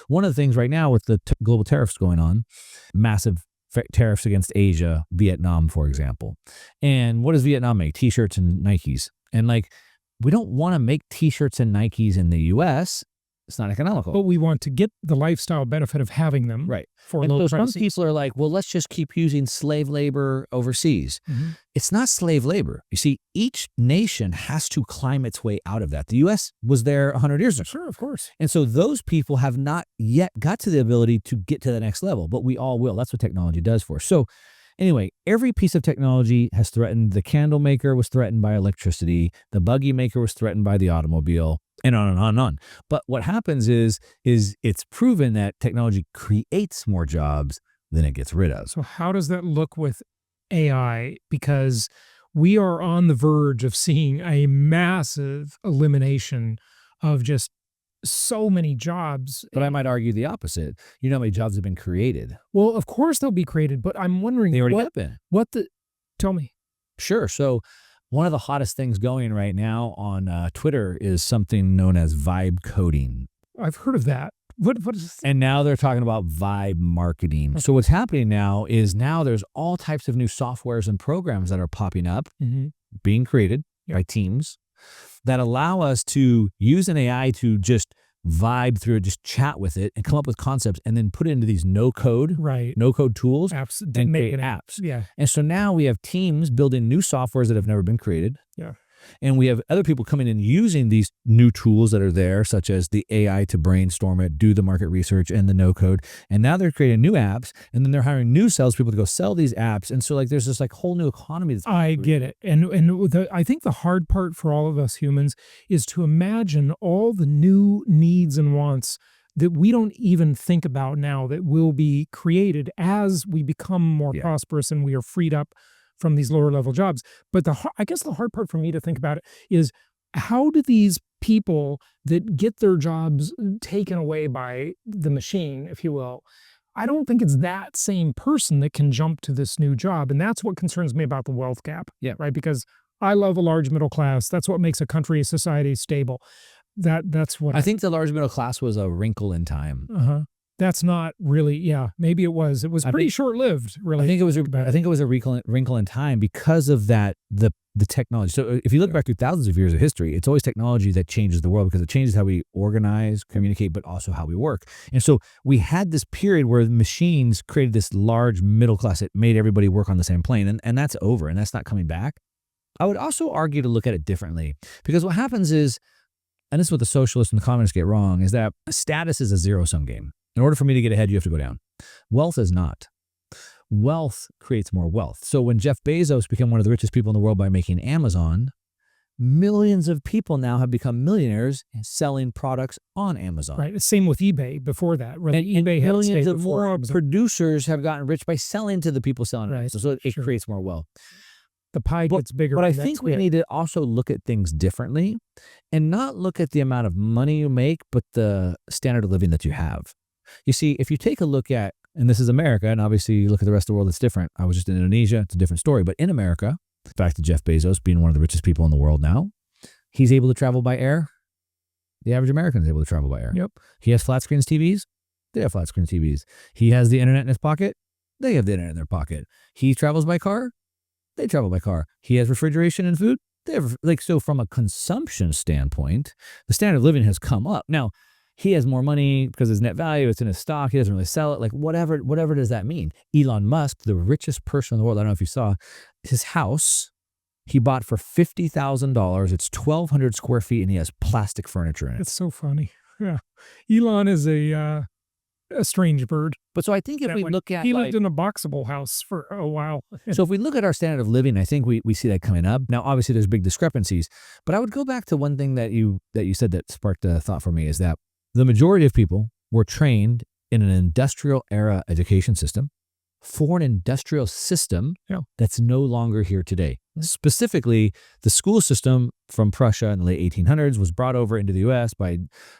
one of the things right now with the global tariffs going on, massive tariffs against Asia, Vietnam, for example. And what does Vietnam make? T-shirts and Nikes. And like, we don't want to make T-shirts and Nikes in the U.S. It's not economical. But we want to get the lifestyle benefit of having them. Right. For and low so prices. some people are like, well, let's just keep using slave labor overseas. Mm-hmm. It's not slave labor. You see, each nation has to climb its way out of that. The U.S. was there 100 years ago. Sure, of course. And so those people have not yet got to the ability to get to the next level, but we all will. That's what technology does for us. So anyway, every piece of technology has threatened. The candle maker was threatened by electricity. The buggy maker was threatened by the automobile, and on and on and on. But what happens is it's proven that technology creates more jobs than it gets rid of. So how does that look with AI? Because we are on the verge of seeing a massive elimination of just so many jobs. But I might argue the opposite. You know how many jobs have been created? Well, of course they'll be created, but I'm wondering They already have been. Tell me. Sure. So one of the hottest things going right now on Twitter is something known as vibe coding. I've heard of that. What is this? And now they're talking about vibe marketing. So what's happening now is there's all types of new softwares and programs that are popping up, being created by teams that allow us to use an AI to just vibe through it, just chat with it and come up with concepts and then put it into these no-code tools Apps and make create apps. Yeah. And so now we have teams building new softwares that have never been created. Yeah. And we have other people coming in using these new tools that are there, such as the AI to brainstorm it, do the market research and the no code. And now they're creating new apps, and then they're hiring new salespeople to go sell these apps. And so like there's this like whole new economy. I get it. And I think the hard part for all of us humans is to imagine all the new needs and wants that we don't even think about now that will be created as we become more prosperous and we are freed up from these lower level jobs. But I guess the hard part for me to think about it is, how do these people that get their jobs taken away by the machine, if you will, I don't think it's that same person that can jump to this new job. And that's what concerns me about the wealth gap. Yeah. Right. Because I love a large middle class. That's what makes a country, a society stable. That's what I think the large middle class was a wrinkle in time. That's not really, maybe it was. It was pretty short-lived, really. I think it was a wrinkle in time because of that, the technology. So if you look back through thousands of years of history, it's always technology that changes the world because it changes how we organize, communicate, but also how we work. And so we had this period where machines created this large middle class. It made everybody work on the same plane, and that's over, and that's not coming back. I would also argue to look at it differently, because what happens is, and this is what the socialists and the communists get wrong, is that status is a zero-sum game. In order for me to get ahead, you have to go down. Wealth is not. Wealth creates more wealth. So when Jeff Bezos became one of the richest people in the world by making Amazon, millions of people now have become millionaires selling products on Amazon. Right. Same with eBay before that. And eBay millions of more producers have gotten rich by selling to the people selling it. So it creates more wealth. The pie gets bigger. But I think we need to also look at things differently and not look at the amount of money you make, but the standard of living that you have. You see, if you take a look at, and this is America, and obviously you look at the rest of the world, it's different. I was just in Indonesia, it's a different story. But in America, back to Jeff Bezos being one of the richest people in the world now, he's able to travel by air. The average American is able to travel by air. Yep. He has flat screen TVs. They have flat screen TVs. He has the internet in his pocket. They have the internet in their pocket. He travels by car. They travel by car. He has refrigeration and food. They have, so from a consumption standpoint, the standard of living has come up. Now, he has more money because his net value, it's in his stock. He doesn't really sell it. Whatever does that mean? Elon Musk, the richest person in the world, I don't know if you saw, his house, he bought for $50,000. It's 1,200 square feet, and he has plastic furniture in it. It's so funny. Yeah. Elon is a strange bird. But so I think if we look at... He lived in a boxable house for a while. So if we look at our standard of living, I think we see that coming up. Now, obviously, there's big discrepancies. But I would go back to one thing that you said that sparked a thought for me, is that the majority of people were trained in an industrial era education system for an industrial system that's no longer here today. Specifically, the school system from Prussia in the late 1800s was brought over into the U.S. by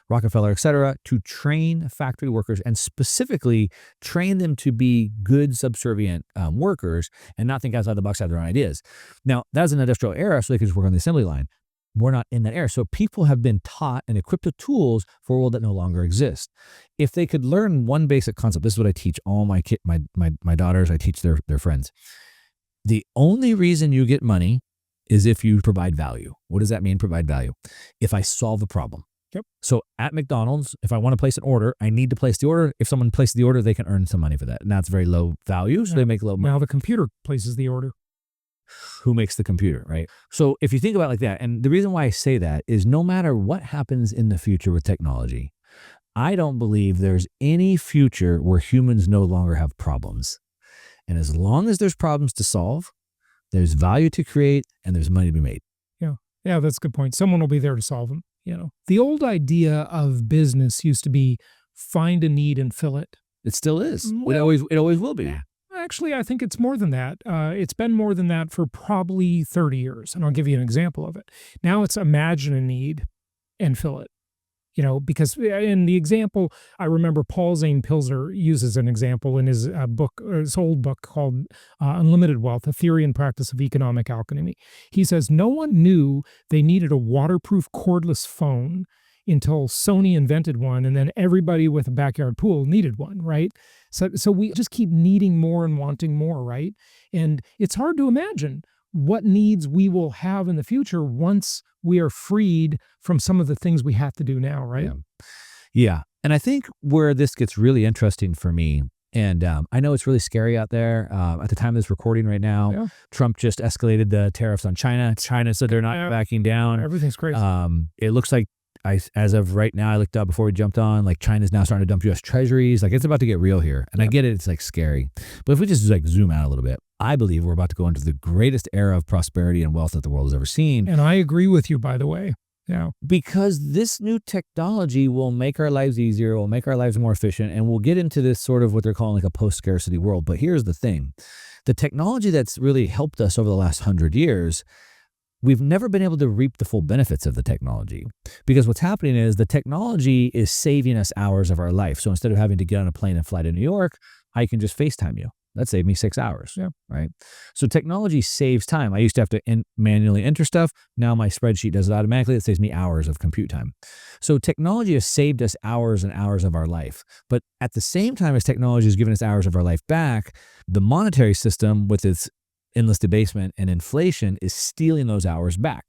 Rockefeller, et cetera, to train factory workers and specifically train them to be good subservient workers and not think outside the box, have their own ideas. Now, that was an industrial era, so they could just work on the assembly line. we're not in that era. So people have been taught and equipped with tools for a world that no longer exists. If they could learn one basic concept, this is what I teach all my daughters, I teach their friends. The only reason you get money is if you provide value. What does that mean, provide value? If I solve a problem. Yep. So at McDonald's, if I want to place an order, I need to place the order. If someone places the order, they can earn some money for that. And that's very low value, so they make low money. Now the computer places the order. Who makes the computer, right? So if you think about it like that, and the reason why I say that is no matter what happens in the future with technology, I don't believe there's any future where humans no longer have problems. And as long as there's problems to solve, there's value to create, and there's money to be made. Yeah, that's a good point. Someone will be there to solve them. The old idea of business used to be find a need and fill it. It still is. Well, It always will be. Actually, I think it's more than that. It's been more than that for probably 30 years, and I'll give you an example of it. Now it's imagine a need and fill it. Because in the example, I remember Paul Zane Pilzer uses an example in his his old book called Unlimited Wealth, A Theory and Practice of Economic Alchemy. He says, no one knew they needed a waterproof cordless phone until Sony invented one, and then everybody with a backyard pool needed one, right? So we just keep needing more and wanting more, right? And it's hard to imagine what needs we will have in the future once we are freed from some of the things we have to do now, right? Yeah. And I think where this gets really interesting for me, and I know it's really scary out there. At the time of this recording right now, Trump just escalated the tariffs on China. China said they're not backing down. Everything's crazy. It looks like as of right now, I looked up before we jumped on, like China's now starting to dump U.S. treasuries. Like it's about to get real here. And I get it. It's like scary. But if we just like zoom out a little bit, I believe we're about to go into the greatest era of prosperity and wealth that the world has ever seen. And I agree with you, by the way. Yeah. Because this new technology will make our lives easier, will make our lives more efficient, and we'll get into this sort of what they're calling like a post-scarcity world. But here's the thing. The technology that's really helped us over the last 100 years, we've never been able to reap the full benefits of the technology, because what's happening is the technology is saving us hours of our life. So instead of having to get on a plane and fly to New York, I can just FaceTime you. That saved me 6 hours, right? So technology saves time. I used to have to manually enter stuff. Now my spreadsheet does it automatically. It saves me hours of compute time. So technology has saved us hours and hours of our life. But at the same time as technology has given us hours of our life back, the monetary system with its endless debasement and inflation is stealing those hours back.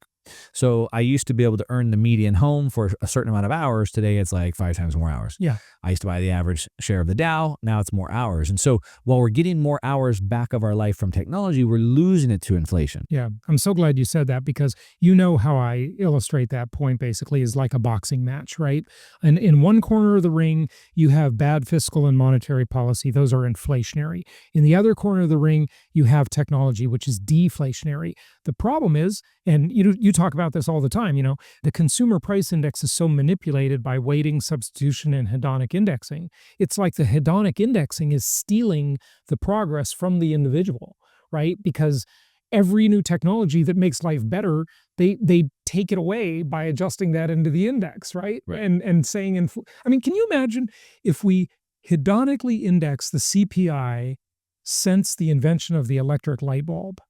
So I used to be able to earn the median home for a certain amount of hours. Today, it's like 5 times more hours. Yeah. I used to buy the average share of the Dow. Now it's more hours. And so while we're getting more hours back of our life from technology, we're losing it to inflation. Yeah. I'm so glad you said that, because you know how I illustrate that point basically is like a boxing match, right? And in one corner of the ring, you have bad fiscal and monetary policy. Those are inflationary. In the other corner of the ring, you have technology, which is deflationary. The problem is, and you talk about this all the time, the consumer price index is so manipulated by weighting, substitution, and hedonic indexing. It's like the hedonic indexing is stealing the progress from the individual, right? Because every new technology that makes life better, they take it away by adjusting that into the index, right? And saying, can you imagine if we hedonically index the CPI since the invention of the electric light bulb?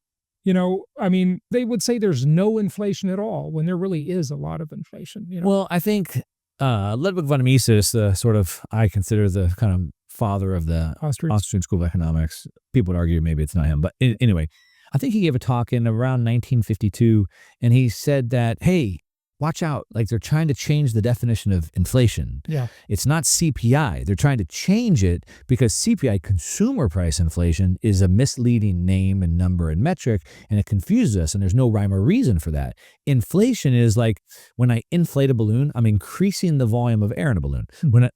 They would say there's no inflation at all when there really is a lot of inflation. Well, I think Ludwig von Mises, I consider the kind of father of the Austrian School of Economics. People would argue maybe it's not him. But anyway, I think he gave a talk in around 1952, and he said that, hey, watch out, like they're trying to change the definition of inflation. Yeah. It's not CPI. They're trying to change it because CPI, consumer price inflation, is a misleading name and number and metric, and it confuses us, and there's no rhyme or reason for that. Inflation is like when I inflate a balloon, I'm increasing the volume of air in a balloon.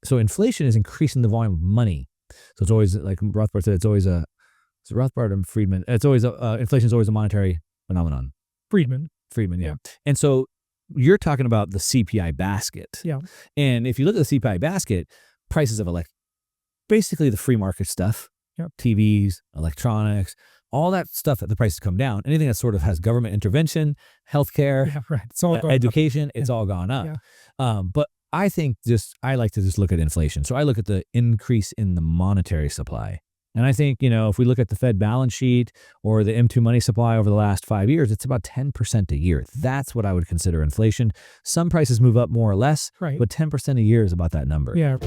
So inflation is increasing the volume of money. So it's always, like Rothbard said, it's Rothbard and Friedman. It's always inflation is always a monetary phenomenon. Friedman, yeah. And so you're talking about the CPI basket. Yeah. And if you look at the CPI basket, prices of basically the free market stuff, TVs, electronics, all that stuff that the prices come down. Anything that sort of has government intervention, healthcare, It's all education, it's all gone up. But I think I like to just look at inflation. So I look at the increase in the monetary supply. And I think, if we look at the Fed balance sheet or the M2 money supply over the last 5 years, it's about 10% a year. That's what I would consider inflation. Some prices move up more or less, Right. but 10% a year is about that number. Yeah.